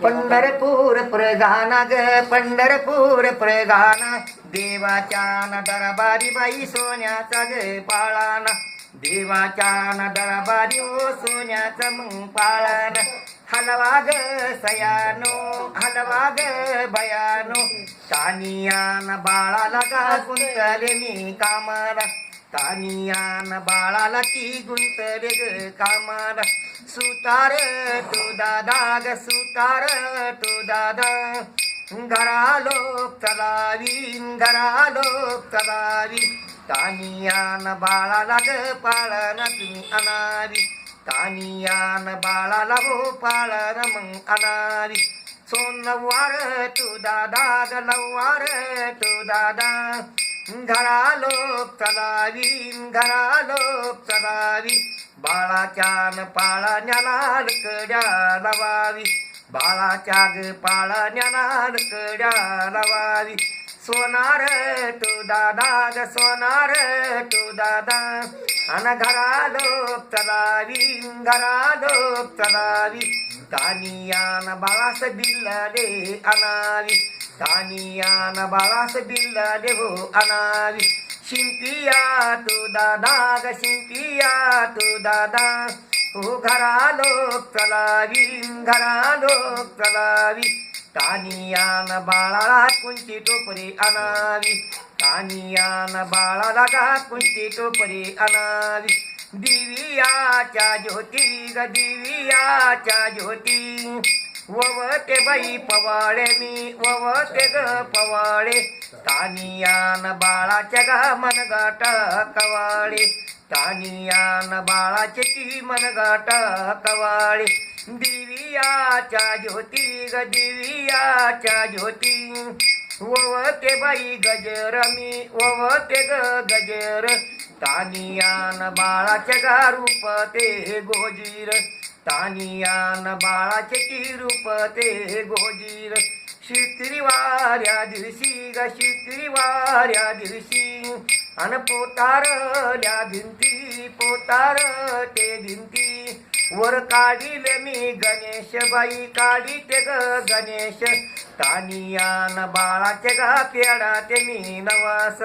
पंढरपूर प्रगाना ग पंढरपूर प्रगाना देवाच्या न दरबारी बाई सोन्याचा ग पाळाना देवाच्या न दरबारी ओ सोन्याचा मग पाळाना हलवा ग सयानो हलवा ग बयानो कानियान बाळाला का गुंतले मी कामाला कानियान बाळाला की गुंतले ग कामाला सुतार तू दादा ग सुतार तू दादा घरालो चलावी घरालो चलावी कानियान बाळाला ग पाळन तुम्ही अनावी कानियान बाळाला हो पाळन मग अनावी सोनवार तू दादा ग नववार तू दादा घरालो चलावी घरालो चलावी बाळाच्या पाळण्याला कडा लावावी बाळाच्या ग पाळण्याला कडा लावावी सोनार तू दादा ग सोनार तू दादा अन घरालो चलावी घरालो चलावी कानियान बाळास बिल्लाले अनावी कानियान बाळास बिल्लाले हो अनावी शिंपिया तू दादा ग शिंपिया तू दादा हो घरालो चलावी घरालो चलावी कानियान बाळाला कोणती टोपरी अनावी कानियान बाळाला का कोणती टोपरी अनावी दिवियाच्या ज्योती ग दिवियाच्या ज्योती ववते बाई पवाळे मी ववते ग पवाळे कानियान बाळाच्या गा मनगाट कवाळे कानियान बाळाचे ती मनगाट कवाळे दिवियाच्या ज्योती ग दिवियाच्या ज्योती ववते बाई गजर मी ववते ग गजर कानियान बाळाच्या गा रूप ते गोजीर कानियान बाळाचे की रूप ते गोजीर शिक्रीवाऱ्या दिवशी ग शिक्रीवाऱ्या दिवशी अन पोतारल्या भिंती पोतार ते भिंती वर काढील मी गणेश बाई काढीते ग गणेश कानियान बाळाचे गा फेडा ते मी नवास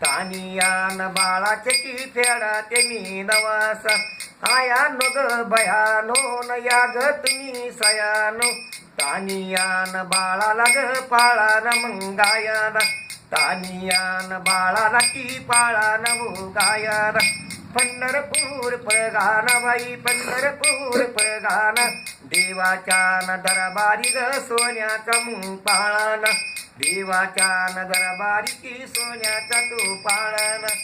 कानियान बाळाचे की फेडा ते मी नवास आया नो ग भयानो न या ग तुम्ही सयानो कानियान बाळाला ग पाळान मंगायाना कानियान बाळाला की पाळान हो गायाना पंढरपूर प्रगाना बाई पंढरपूर प्रगाना देवाच्या न दरबारी ग सोन्याचा मुंग पाळाना देवाच्या न दरबारी की सोन्याचा तो पाळाना